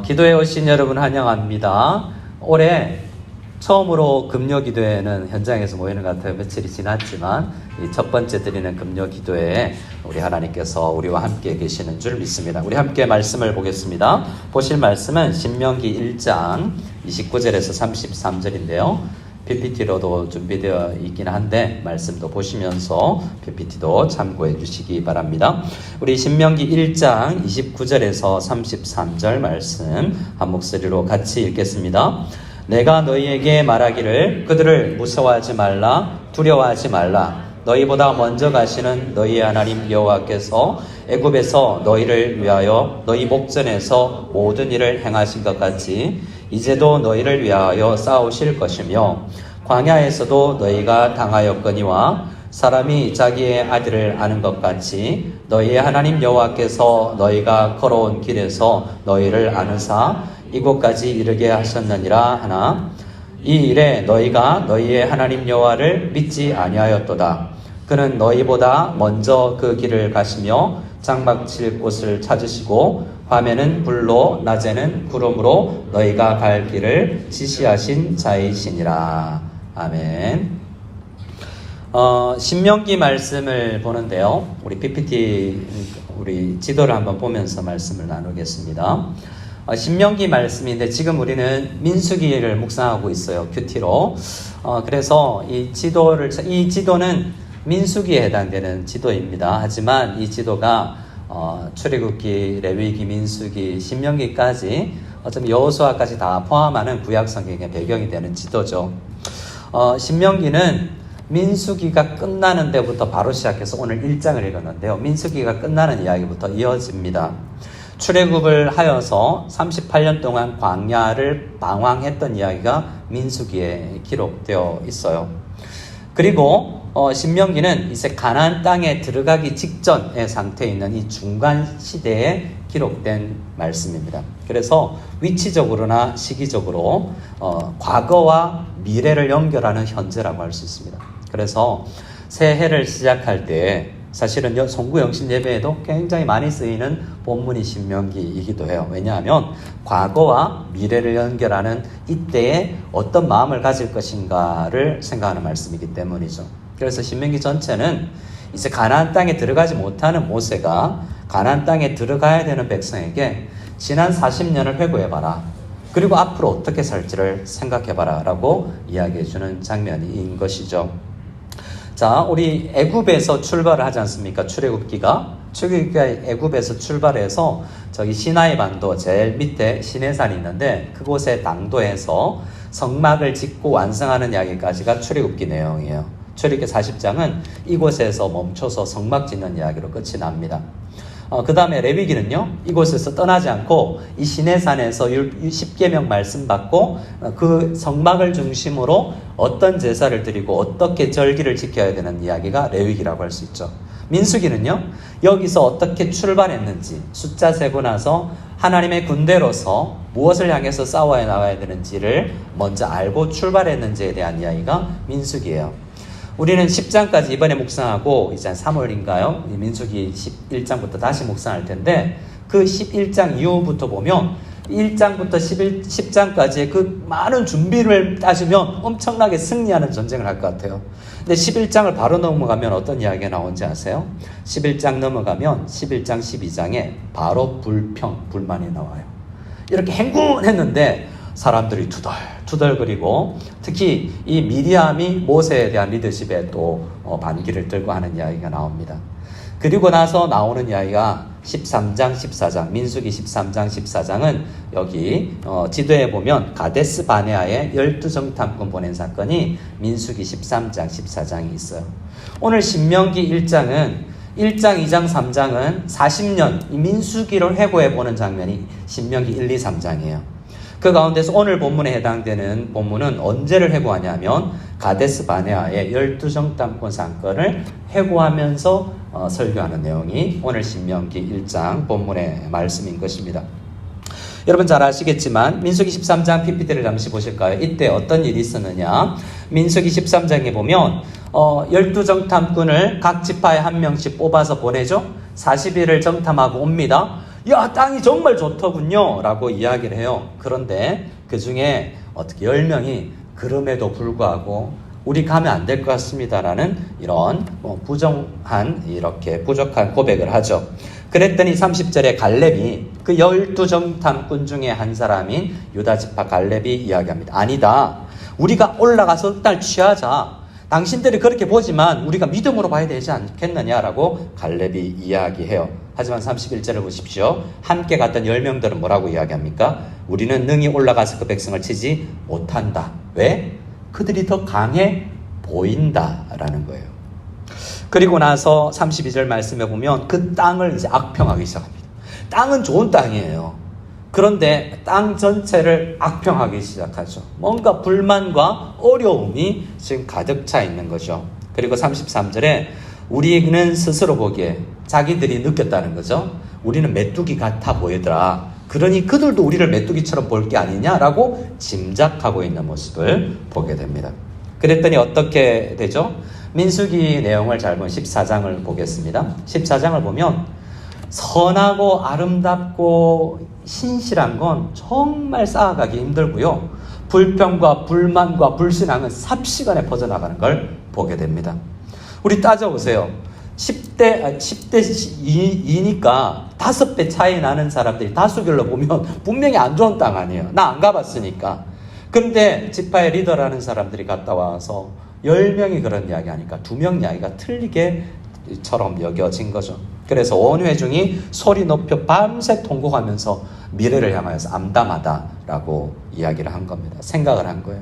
기도에 오신 여러분 환영합니다. 올해 처음으로 금요기도회는 현장에서 모이는 것 같아요. 며칠이 지났지만 이 첫 번째 드리는 금요기도회에 우리 하나님께서 우리와 함께 계시는 줄 믿습니다. 우리 함께 말씀을 보겠습니다. 보실 말씀은 신명기 1장 29절에서 33절인데요. PPT로도 준비되어 있긴 한데 말씀도 보시면서 PPT도 참고해 주시기 바랍니다. 우리 신명기 1장 29절에서 33절 말씀 한 목소리로 같이 읽겠습니다. 내가 너희에게 말하기를 그들을 무서워하지 말라, 두려워하지 말라. 너희보다 먼저 가시는 너희의 하나님 여호와께서 애굽에서 너희를 위하여 너희 목전에서 모든 일을 행하신 것 같이 이제도 너희를 위하여 싸우실 것이며 광야에서도 너희가 당하였거니와 사람이 자기의 아들을 아는 것 같이 너희의 하나님 여호와께서 너희가 걸어온 길에서 너희를 아느사 이곳까지 이르게 하셨느니라 하나 이 일에 너희가 너희의 하나님 여호와를 믿지 아니하였도다. 그는 너희보다 먼저 그 길을 가시며 장막 칠 곳을 찾으시고 밤에는 불로 낮에는 구름으로 너희가 갈 길을 지시하신 자이시니라. 아멘. 신명기 말씀을 보는데요. 우리 PPT 우리 지도를 한번 보면서 말씀을 나누겠습니다. 신명기 말씀인데 지금 우리는 민수기를 묵상하고 있어요. 큐티로. 그래서 이 지도는 민수기에 해당되는 지도입니다. 하지만 이 지도가 출애굽기, 레위기, 민수기, 신명기까지 어쩌면 여호수아까지 다 포함하는 구약 성경의 배경이 되는 지도죠. 신명기는 민수기가 끝나는 데부터 바로 시작해서 오늘 1장을 읽었는데요. 민수기가 끝나는 이야기부터 이어집니다. 출애굽을 하여서 38년 동안 광야를 방황했던 이야기가 민수기에 기록되어 있어요. 그리고 신명기는 이제 가나안 땅에 들어가기 직전의 상태에 있는 이 중간 시대에 기록된 말씀입니다. 그래서 위치적으로나 시기적으로 과거와 미래를 연결하는 현재라고 할 수 있습니다. 그래서 새해를 시작할 때 사실은 송구 영신 예배에도 굉장히 많이 쓰이는 본문이 신명기이기도 해요. 왜냐하면 과거와 미래를 연결하는 이때에 어떤 마음을 가질 것인가를 생각하는 말씀이기 때문이죠. 그래서 신명기 전체는 이제 가나안 땅에 들어가지 못하는 모세가 가나안 땅에 들어가야 되는 백성에게 지난 40년을 회고해봐라. 그리고 앞으로 어떻게 살지를 생각해봐라 라고 이야기해주는 장면인 것이죠. 자, 우리 애굽에서 출발을 하지 않습니까? 출애굽기가 애굽에서 출발해서 저기 시나이 반도 제일 밑에 시내산이 있는데 그곳의 당도에서 성막을 짓고 완성하는 이야기까지가 출애굽기 내용이에요. 출애굽기 40장은 이곳에서 멈춰서 성막 짓는 이야기로 끝이 납니다. 그 다음에 레위기는요, 이곳에서 떠나지 않고 이 시내산에서 10계명 말씀 받고 그 성막을 중심으로 어떤 제사를 드리고 어떻게 절기를 지켜야 되는 이야기가 레위기라고 할 수 있죠. 민수기는요, 여기서 어떻게 출발했는지 숫자 세고 나서 하나님의 군대로서 무엇을 향해서 싸워야 나가야 되는지를 먼저 알고 출발했는지에 대한 이야기가 민수기예요. 우리는 10장까지 이번에 묵상하고 이제 3월인가요? 민수기 11장부터 다시 묵상할 텐데 그 11장 이후부터 보면 1장부터 10장까지의 그 많은 준비를 따지면 엄청나게 승리하는 전쟁을 할 것 같아요. 근데 11장을 바로 넘어가면 어떤 이야기가 나오는지 아세요? 11장 넘어가면 11장 12장에 바로 불만이 나와요. 이렇게 행군했는데 사람들이 투덜거리고 특히 이 미디암이 모세에 대한 리더십에 또 반기를 들고 하는 이야기가 나옵니다. 그리고 나서 나오는 이야기가 13장, 14장, 민수기 13장, 14장은 여기 지도에 보면 가데스 바네아에 12정탐꾼 보낸 사건이 민수기 13장, 14장이 있어요. 오늘 신명기 1장은 1장, 2장, 3장은 40년 이 민수기를 회고해보는 장면이 신명기 1, 2, 3장이에요. 그 가운데서 오늘 본문에 해당되는 본문은 언제를 회고하냐면 가데스 바네아의 12정탐꾼 사건을 회고하면서 설교하는 내용이 오늘 신명기 1장 본문의 말씀인 것입니다. 여러분 잘 아시겠지만 민수기 13장 PPT를 잠시 보실까요? 이때 어떤 일이 있었느냐. 민수기 13장에 보면 12정탐꾼을 각 지파에 한 명씩 뽑아서 보내죠. 40일을 정탐하고 옵니다. 야, 땅이 정말 좋더군요 라고 이야기를 해요. 그런데 그 중에 어떻게 10명이 그럼에도 불구하고 우리 가면 안 될 것 같습니다라는 이런 이렇게 부족한 고백을 하죠. 그랬더니 30절에 갈렙이 그 12정탐꾼 중에 한 사람인 유다지파 갈렙이 이야기합니다. 아니다. 우리가 올라가서 딸 취하자. 당신들이 그렇게 보지만 우리가 믿음으로 봐야 되지 않겠느냐라고 갈렙이 이야기해요. 하지만 31절을 보십시오. 함께 갔던 10명들은 뭐라고 이야기합니까? 우리는 능히 올라가서 그 백성을 치지 못한다. 왜? 그들이 더 강해 보인다라는 거예요. 그리고 나서 32절 말씀에 보면 그 땅을 이제 악평하기 시작합니다. 땅은 좋은 땅이에요. 그런데 땅 전체를 악평하기 시작하죠. 뭔가 불만과 어려움이 지금 가득 차 있는 거죠. 그리고 33절에 우리는 스스로 보기에 자기들이 느꼈다는 거죠. 우리는 메뚜기 같아 보이더라. 그러니 그들도 우리를 메뚜기처럼 볼 게 아니냐라고 짐작하고 있는 모습을 보게 됩니다. 그랬더니 어떻게 되죠? 민수기 내용을 잘 보면 14장을 보겠습니다. 14장을 보면 선하고 아름답고 신실한 건 정말 쌓아가기 힘들고요. 불평과 불만과 불신앙은 삽시간에 퍼져나가는 걸 보게 됩니다. 우리 따져보세요. 10대 2니까 5배 차이 나는 사람들이 다수결로 보면 분명히 안 좋은 땅 아니에요. 나 안 가봤으니까. 그런데 지파의 리더라는 사람들이 갔다 와서 10명이 그런 이야기 하니까 2명 이야기가 틀리게처럼 여겨진 거죠. 그래서 온 회중이 소리 높여 밤새 통곡하면서 미래를 향하여서 암담하다라고 이야기를 한 겁니다. 생각을 한 거예요.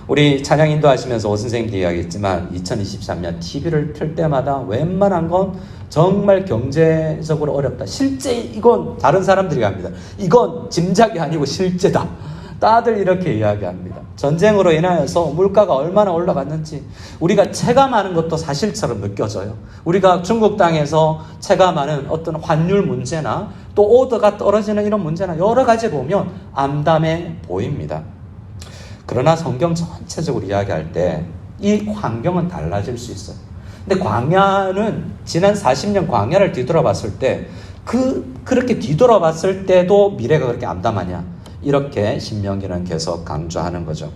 우리 찬양 인도하시면서 오 선생님도 이야기했지만 2023년 TV를 틀 때마다 웬만한 건 정말 경제적으로 어렵다. 실제 이건 다른 사람들이 합니다. 이건 짐작이 아니고 실제다. 다들 이렇게 이야기합니다. 전쟁으로 인하여서 물가가 얼마나 올라갔는지 우리가 체감하는 것도 사실처럼 느껴져요. 우리가 중국 땅에서 체감하는 어떤 환율 문제나 또 오더가 떨어지는 이런 문제나 여러 가지 보면 암담해 보입니다. 그러나 성경 전체적으로 이야기할 때 이 환경은 달라질 수 있어요. 근데 광야는 지난 40년 광야를 뒤돌아봤을 때 그렇게 뒤돌아봤을 때도 미래가 그렇게 암담하냐? 이렇게 신명기는 계속 강조하는 거죠.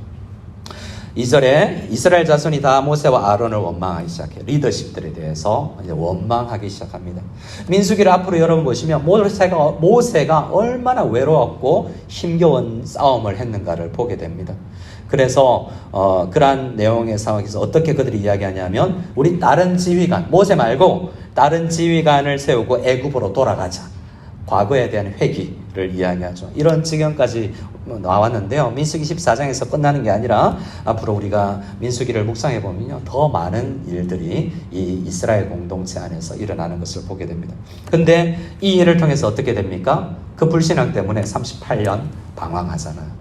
2절에 이스라엘 자손이 다 모세와 아론을 원망하기 시작해요. 리더십들에 대해서 이제 원망하기 시작합니다. 민수기를 앞으로 여러분 보시면 모세가 얼마나 외로웠고 힘겨운 싸움을 했는가를 보게 됩니다. 그래서 그러한 내용의 상황에서 어떻게 그들이 이야기하냐면 우리 다른 지휘관, 모세 말고 다른 지휘관을 세우고 애굽으로 돌아가자. 과거에 대한 회귀를 이야기하죠. 이런 지경까지 나왔는데요. 민수기 14장에서 끝나는 게 아니라 앞으로 우리가 민수기를 묵상해 보면요. 더 많은 일들이 이 이스라엘 공동체 안에서 일어나는 것을 보게 됩니다. 근데 이 일을 통해서 어떻게 됩니까? 그 불신앙 때문에 38년 방황하잖아요.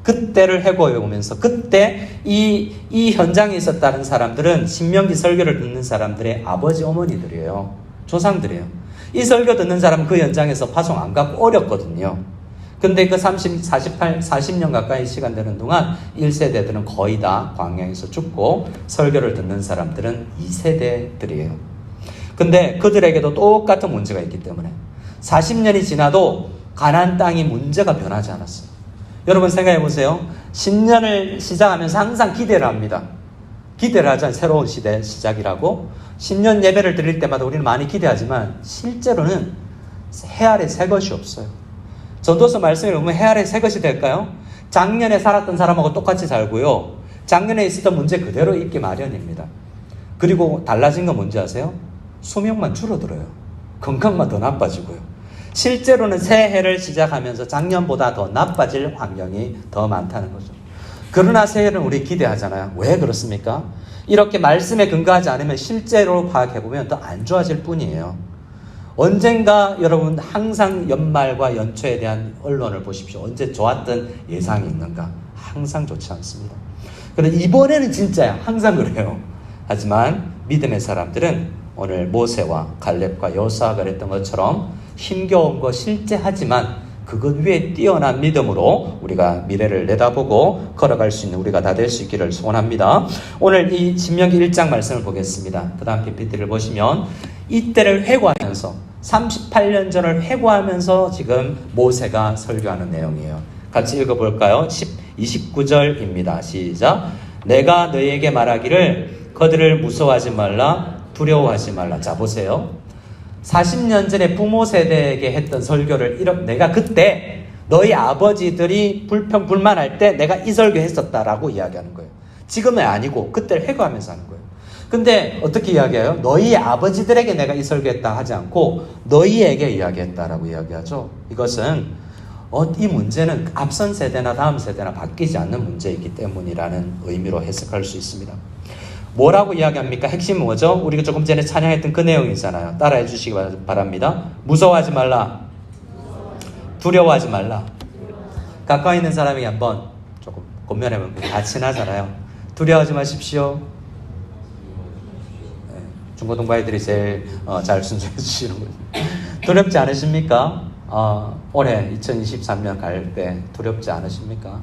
그때를 해고해 오면서 그때 이 현장에 있었다는 사람들은 신명기 설교를 듣는 사람들의 아버지 어머니들이에요. 조상들이에요. 이 설교 듣는 사람은 그 현장에서 파송 안 갖고 어렸거든요. 근데 그 40년 가까이 시간 되는 동안 1세대들은 거의 다 광야에서 죽고 설교를 듣는 사람들은 2세대들이에요. 근데 그들에게도 똑같은 문제가 있기 때문에 40년이 지나도 가나안 땅이 문제가 변하지 않았어요. 여러분 생각해 보세요. 신년을 시작하면서 항상 기대를 합니다. 기대를 하잖아요. 새로운 시대 시작이라고. 신년 예배를 드릴 때마다 우리는 많이 기대하지만 실제로는 해 아래 새 것이 없어요. 전도서 말씀에 보면 해 아래 새 것이 될까요? 작년에 살았던 사람하고 똑같이 살고요. 작년에 있었던 문제 그대로 있기 마련입니다. 그리고 달라진 건 뭔지 아세요? 수명만 줄어들어요. 건강만 더 나빠지고요. 실제로는 새해를 시작하면서 작년보다 더 나빠질 환경이 더 많다는 거죠. 그러나 새해는 우리 기대하잖아요. 왜 그렇습니까? 이렇게 말씀에 근거하지 않으면 실제로 파악해보면 더 안 좋아질 뿐이에요. 언젠가 여러분 항상 연말과 연초에 대한 언론을 보십시오. 언제 좋았던 예상이 있는가? 항상 좋지 않습니다. 그런데 이번에는 진짜야. 항상 그래요. 하지만 믿음의 사람들은 오늘 모세와 갈렙과 여호수아가 그랬던 것처럼 힘겨운 거 실제하지만 그것 위에 뛰어난 믿음으로 우리가 미래를 내다보고 걸어갈 수 있는 우리가 다 될 수 있기를 소원합니다. 오늘 이 신명기 1장 말씀을 보겠습니다. 그 다음 PPT를 보시면 이때를 회고하면서 38년 전을 회고하면서 지금 모세가 설교하는 내용이에요. 같이 읽어볼까요? 29절입니다. 시작. 내가 너희에게 말하기를 그들을 무서워하지 말라, 두려워하지 말라. 자, 보세요. 40년 전에 부모 세대에게 했던 설교를 내가 그때 너희 아버지들이 불평불만할 때 내가 이 설교 했었다라고 이야기하는 거예요. 지금은 아니고 그때를 회고하면서 하는 거예요. 근데 어떻게 이야기해요? 너희 아버지들에게 내가 이 설교했다 하지 않고 너희에게 이야기했다라고 이야기하죠. 이것은 이 문제는 앞선 세대나 다음 세대나 바뀌지 않는 문제이기 때문이라는 의미로 해석할 수 있습니다. 뭐라고 이야기합니까? 핵심은 뭐죠? 우리가 조금 전에 찬양했던 그 내용이잖아요. 따라해 주시기 바랍니다. 무서워하지 말라. 두려워하지 말라. 가까이 있는 사람이 한번 조금 권면해보면 다 친하잖아요. 두려워하지 마십시오. 네, 중고등부 아이들이 제일 잘 순종해 주시는군요. 두렵지 않으십니까? 올해 2023년 갈 때 두렵지 않으십니까?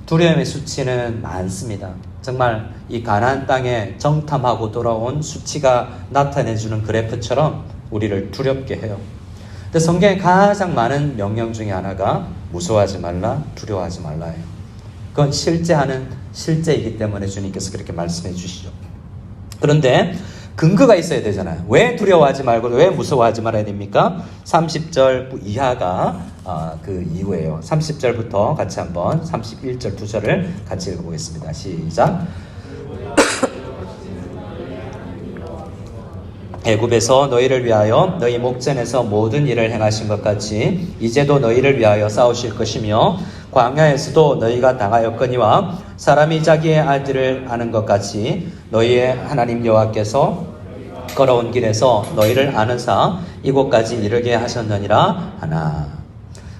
두려움의 수치는 많습니다. 정말 이 가나안 땅에 정탐하고 돌아온 수치가 나타내주는 그래프처럼 우리를 두렵게 해요. 근데 성경에 가장 많은 명령 중에 하나가 무서워하지 말라, 두려워하지 말라예요. 그건 실제이기 때문에 주님께서 그렇게 말씀해 주시죠. 그런데 근거가 있어야 되잖아요. 왜 두려워하지 말고 왜 무서워하지 말아야 됩니까? 30절 이하가 그 이유예요. 30절부터 같이 한번 31절 두 절을 같이 읽어보겠습니다. 시작. 애굽에서 너희를 위하여 너희 목전에서 모든 일을 행하신 것 같이 이제도 너희를 위하여 싸우실 것이며 광야에서도 너희가 당하였거니와 사람이 자기의 아들을 아는 것 같이 너희의 하나님 여호와께서 걸어온 길에서 너희를 아는사 이곳까지 이르게 하셨느니라 하나.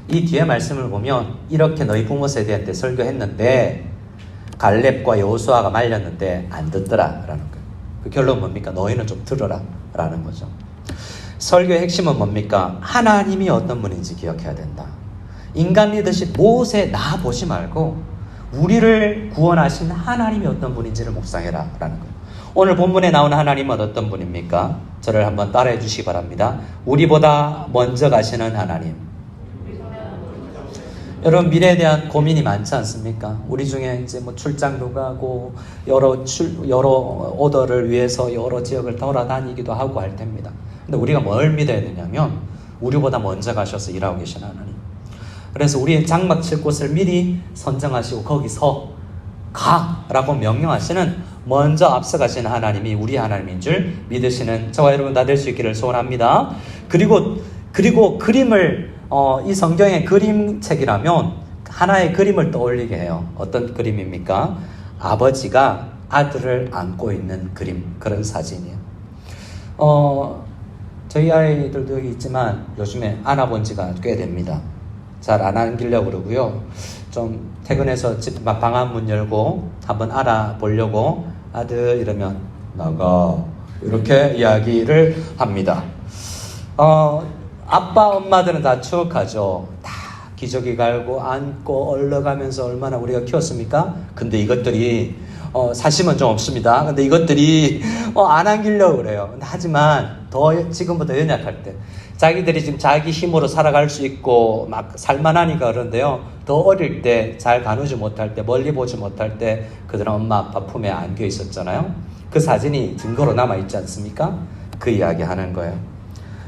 이 뒤에 말씀을 보면 이렇게 너희 부모 세대한테 설교했는데 갈렙과 여호수아가 말렸는데 안 듣더라 라는 거예요. 그 결론은 뭡니까? 너희는 좀 들어라 라는 거죠. 설교의 핵심은 뭡니까? 하나님이 어떤 분인지 기억해야 된다. 인간 리더십 모세 나 보지 말고 우리를 구원하신 하나님이 어떤 분인지를 묵상해라 라는 거예요. 오늘 본문에 나오는 하나님은 어떤 분입니까? 저를 한번 따라해 주시기 바랍니다. 우리보다 먼저 가시는 하나님. 여러분 미래에 대한 고민이 많지 않습니까? 우리 중에 이제 뭐 출장도 가고 여러 오더를 위해서 여러 지역을 돌아다니기도 하고 할 텐입니다. 근데 우리가 뭘 믿어야 되냐면 우리보다 먼저 가셔서 일하고 계신 하나님. 그래서 우리의 장막 칠 곳을 미리 선정하시고 거기서 가라고 명령하시는 먼저 앞서가시는 하나님이 우리 하나님인 줄 믿으시는 저와 여러분 다 될 수 있기를 소원합니다. 그리고 그림을 이 성경의 그림책이라면 하나의 그림을 떠올리게 해요. 어떤 그림입니까? 아버지가 아들을 안고 있는 그림, 그런 사진이에요. 저희 아이들도 여기 있지만 요즘에 안아본 지가 꽤 됩니다. 잘 안 안기려고 그러고요. 좀 퇴근해서 집 방안 문 열고 한번 알아보려고 아들 이러면 나가 이렇게 이야기를 합니다. 아빠 엄마들은 다 추억하죠. 다 기저귀 갈고 안고 얼러가면서 얼마나 우리가 키웠습니까? 근데 이것들이 사심은 좀 없습니다. 근데 이것들이 안 안기려고 그래요. 하지만 더 지금보다 연약할 때 자기들이 지금 자기 힘으로 살아갈 수 있고 막 살만하니까 그런데요. 더 어릴 때 잘 가누지 못할 때 멀리 보지 못할 때 그들은 엄마 아빠 품에 안겨 있었잖아요. 그 사진이 증거로 남아있지 않습니까? 그 이야기 하는 거예요.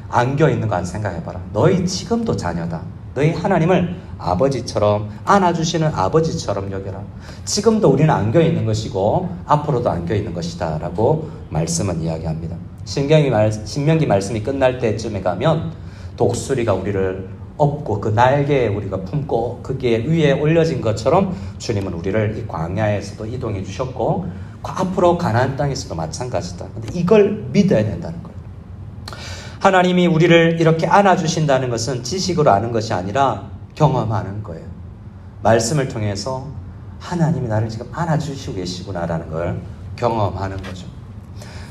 안겨 있는 거 안 생각해봐라. 너희 지금도 자녀다. 너희 하나님을 아버지처럼 안아주시는 아버지처럼 여겨라. 지금도 우리는 안겨 있는 것이고 앞으로도 안겨 있는 것이다 라고 말씀은 이야기합니다. 신명기 말씀이 끝날 때쯤에 가면 독수리가 우리를 업고 그 날개에 우리가 품고 그게 위에 올려진 것처럼 주님은 우리를 이 광야에서도 이동해 주셨고 앞으로 가나안 땅에서도 마찬가지다. 근데 이걸 믿어야 된다는 거예요. 하나님이 우리를 이렇게 안아주신다는 것은 지식으로 아는 것이 아니라 경험하는 거예요. 말씀을 통해서 하나님이 나를 지금 안아주시고 계시구나라는 걸 경험하는 거죠.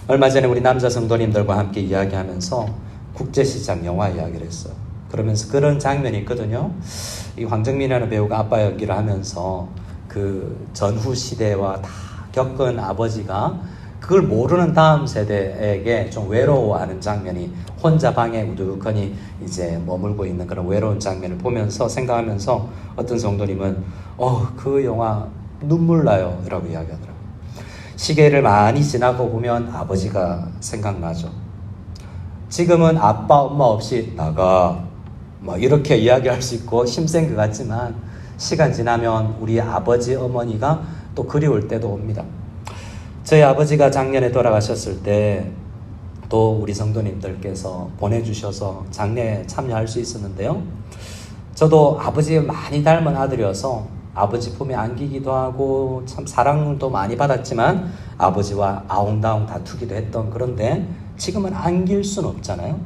얼마 전에 우리 남자 성도님들과 함께 이야기하면서 국제시장 영화 이야기를 했어요. 그러면서 그런 장면이 있거든요. 이 황정민이라는 배우가 아빠 연기를 하면서 그 전후 시대와 다 겪은 아버지가 그걸 모르는 다음 세대에게 좀 외로워하는 장면이 혼자 방에 우두커니 이제 머물고 있는 그런 외로운 장면을 보면서 생각하면서 어떤 성도님은 그 영화 눈물 나요 라고 이야기하더라고요. 시계를 많이 지나고 보면 아버지가 생각나죠. 지금은 아빠 엄마 없이 나가 이렇게 이야기할 수 있고 힘센 것 같지만 시간 지나면 우리 아버지 어머니가 또 그리울 때도 옵니다. 저희 아버지가 작년에 돌아가셨을 때 또 우리 성도님들께서 보내주셔서 장례에 참여할 수 있었는데요. 저도 아버지 많이 닮은 아들이어서 아버지 품에 안기기도 하고 참 사랑도 많이 받았지만 아버지와 아웅다웅 다투기도 했던, 그런데 지금은 안길 수는 없잖아요.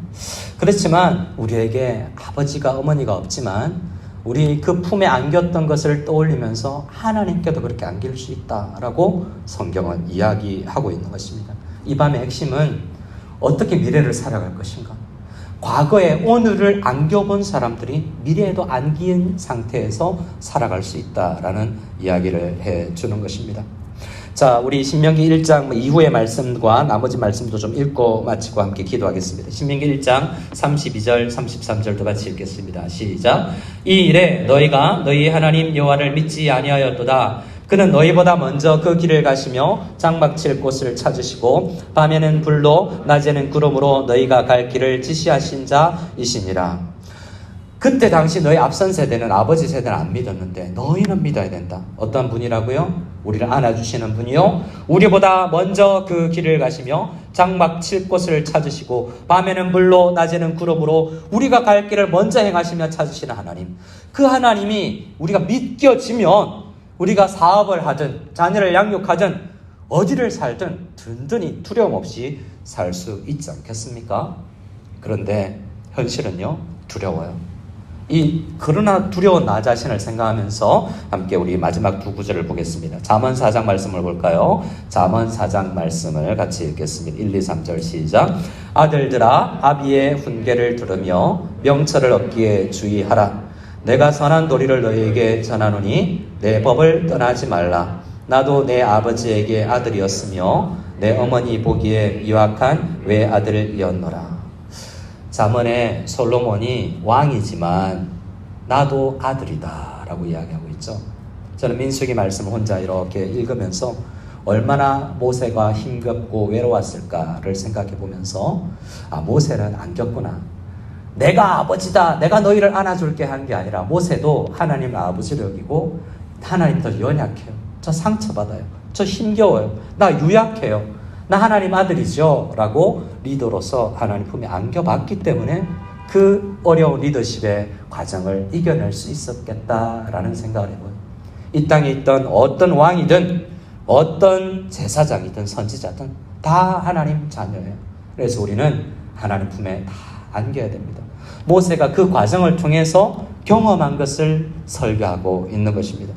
그렇지만 우리에게 아버지가 어머니가 없지만 우리 그 품에 안겼던 것을 떠올리면서 하나님께도 그렇게 안길 수 있다라고 성경은 이야기하고 있는 것입니다. 이 밤의 핵심은 어떻게 미래를 살아갈 것인가. 과거에 오늘을 안겨본 사람들이 미래에도 안긴 상태에서 살아갈 수 있다라는 이야기를 해주는 것입니다. 자, 우리 신명기 1장 이후의 말씀과 나머지 말씀도 좀 읽고 마치고 함께 기도하겠습니다. 신명기 1장 32절 33절도 같이 읽겠습니다. 시작. 이 일에 너희가 너희 하나님 여호와를 믿지 아니하였도다. 그는 너희보다 먼저 그 길을 가시며 장막 칠 곳을 찾으시고 밤에는 불로 낮에는 구름으로 너희가 갈 길을 지시하신 자이시니라. 그때 당시 너희 앞선 세대는, 아버지 세대는 안 믿었는데 너희는 믿어야 된다. 어떤 분이라고요? 우리를 안아주시는 분이요, 우리보다 먼저 그 길을 가시며 장막 칠 곳을 찾으시고 밤에는 불로 낮에는 구름으로 우리가 갈 길을 먼저 행하시며 찾으시는 하나님. 그 하나님이 우리가 믿겨지면 우리가 사업을 하든 자녀를 양육하든 어디를 살든 든든히 두려움 없이 살 수 있지 않겠습니까? 그런데 현실은요, 두려워요. 그러나 두려운 나 자신을 생각하면서 함께 우리 마지막 두 구절을 보겠습니다. 잠언 4장 말씀을 볼까요? 잠언 4장 말씀을 같이 읽겠습니다. 1, 2, 3절 시작. 아들들아, 아비의 훈계를 들으며 명철을 얻기에 주의하라. 내가 선한 도리를 너희에게 전하노니 내 법을 떠나지 말라. 나도 내 아버지에게 아들이었으며 내 어머니 보기에 유악한 외아들이었노라. 잠언에 솔로몬이 왕이지만 나도 아들이다 라고 이야기하고 있죠. 저는 민수기 말씀 혼자 이렇게 읽으면서 얼마나 모세가 힘겹고 외로웠을까를 생각해 보면서 모세는 안 겪구나. 내가 아버지다, 내가 너희를 안아줄게 한 게 아니라 모세도 하나님을 아버지로 여기고 하나님 더 연약해요. 저 상처받아요. 저 힘겨워요. 나 유약해요. 나 하나님 아들이죠 라고 리더로서 하나님 품에 안겨봤기 때문에 그 어려운 리더십의 과정을 이겨낼 수 있었겠다라는 생각을 해봐요. 이 땅에 있던 어떤 왕이든 어떤 제사장이든 선지자든 다 하나님 자녀예요. 그래서 우리는 하나님 품에 다 안겨야 됩니다. 모세가 그 과정을 통해서 경험한 것을 설교하고 있는 것입니다.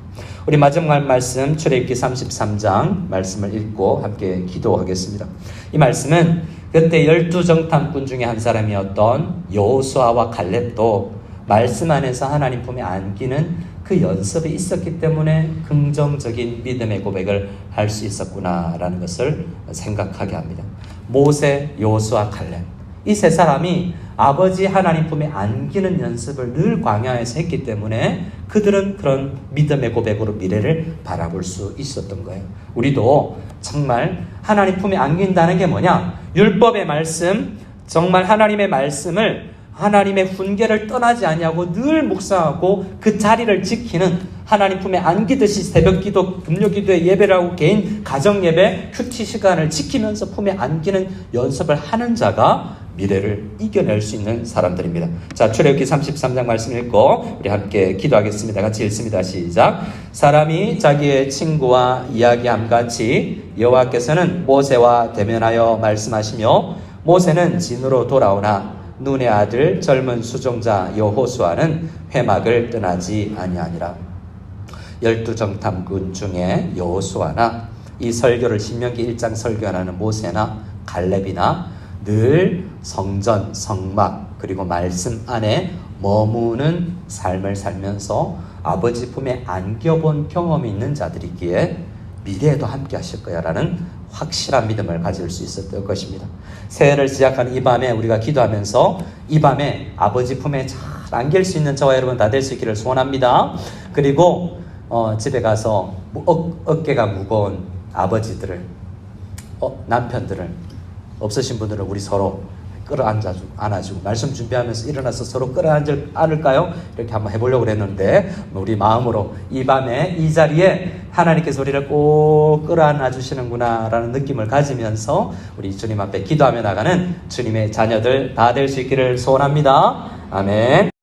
우리 마지막 말씀 출애굽기 33장 말씀을 읽고 함께 기도하겠습니다. 이 말씀은 그때 12정탐꾼 중에 한 사람이었던 여호수아와 갈렙도 말씀 안에서 하나님 품에 안기는 그 연습이 있었기 때문에 긍정적인 믿음의 고백을 할 수 있었구나라는 것을 생각하게 합니다. 모세, 여호수아, 갈렙, 이 세 사람이 아버지 하나님 품에 안기는 연습을 늘 광야에서 했기 때문에 그들은 그런 믿음의 고백으로 미래를 바라볼 수 있었던 거예요. 우리도 정말 하나님 품에 안긴다는 게 뭐냐? 율법의 말씀, 정말 하나님의 말씀을, 하나님의 훈계를 떠나지 아니하고 늘 묵상하고 그 자리를 지키는, 하나님 품에 안기듯이 새벽기도, 금요기도에 예배를 하고 개인 가정예배, 큐티 시간을 지키면서 품에 안기는 연습을 하는 자가 미래를 이겨낼 수 있는 사람들입니다. 자, 출애굽기 33장 말씀 읽고 우리 함께 기도하겠습니다. 같이 읽습니다. 시작. 사람이 자기의 친구와 이야기함 같이 여호와께서는 모세와 대면하여 말씀하시며 모세는 진으로 돌아오나 눈의 아들 젊은 수종자 여호수아는 회막을 떠나지 아니하니라. 12정탐꾼 중에 여호수아나 이 설교를 신명기 1장 설교하는 모세나 갈렙이나 늘 성전, 성막 그리고 말씀 안에 머무는 삶을 살면서 아버지 품에 안겨본 경험이 있는 자들이기에 미래에도 함께 하실 거야 라는 확실한 믿음을 가질 수 있었던 것입니다. 새해를 시작하는 이 밤에 우리가 기도하면서 이 밤에 아버지 품에 잘 안길 수 있는 저와 여러분 다 될 수 있기를 소원합니다. 그리고 집에 가서 어깨가 무거운 아버지들을 남편들을 없으신 분들은 우리 서로 안아주고 말씀 준비하면서 일어나서 서로 안을까요? 이렇게 한번 해보려고 그랬는데 우리 마음으로 이 밤에 이 자리에 하나님께서 우리를 꼭 끌어안아 주시는구나 라는 느낌을 가지면서 우리 주님 앞에 기도하며 나가는 주님의 자녀들 다 될 수 있기를 소원합니다. 아멘.